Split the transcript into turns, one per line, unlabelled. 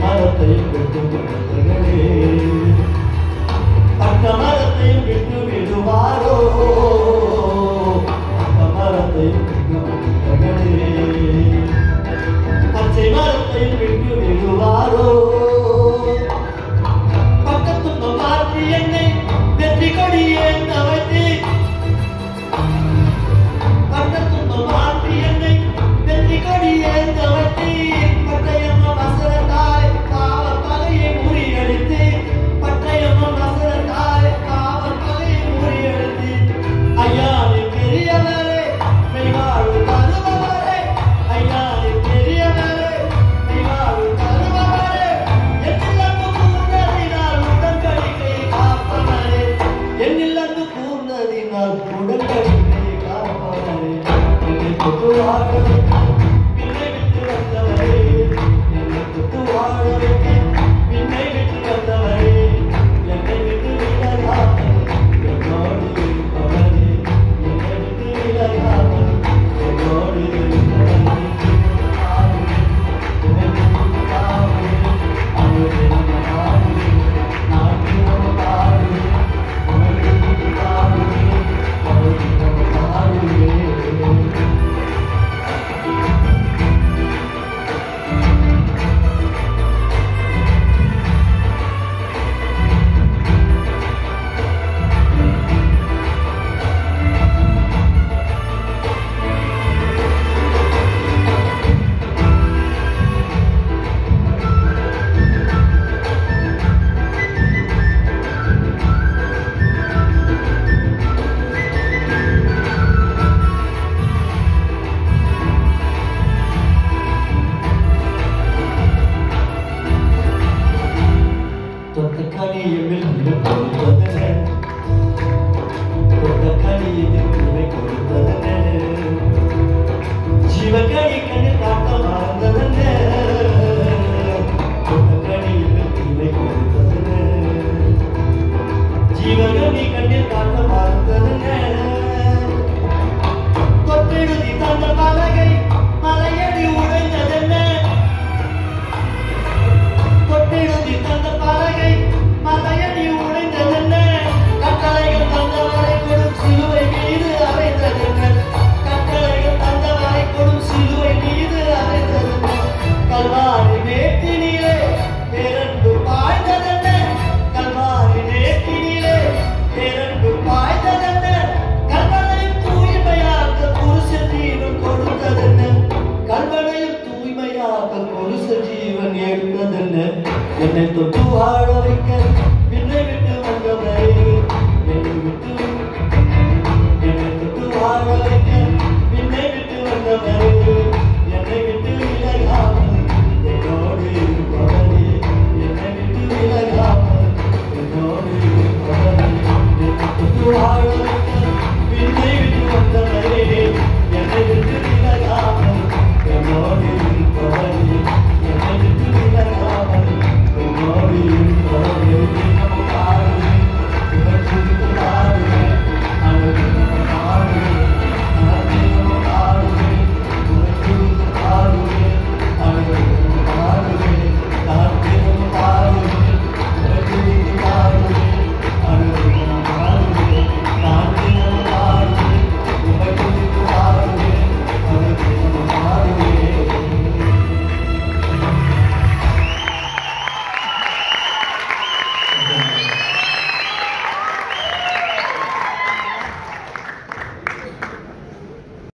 மரத்தை விட்டு விடுங்களே அந்த மரத்தை விட்டு விடுவாரோ அந்த மரத்தை விட்டு விடுங்களே பச்சை மரத்தை விட்டு விடுவாரோ பக்கத்துக்கு மாற்றி என்னை வெற்றி கொடியே தவற்றி பக்கத்துக்கு மாற்றி என்னை வெற்றி கொடியே தவற்றி பட்டயம்ம வசரத்தாய் காவல் பகையை முறியடித்து பட்டயம்ம வசரத்தாய் காவல் பகையை முறியடித்து ஐயா நீ பெரியவரே மெய்வாழ்வு தருபவரே ஐயா நீ பெரியவரே மெய்வாழ்வு தருபவரே என்னில்லந்து கூர்ந்ததினால் உடன்படிக்கை காப்பவரே என்னில்லந்து கூர்ந்ததினால் உடன்படிக்கை காப்பவரே என்னை தொட்டு வாழ என்னை தொட்டு வாழ வைக்க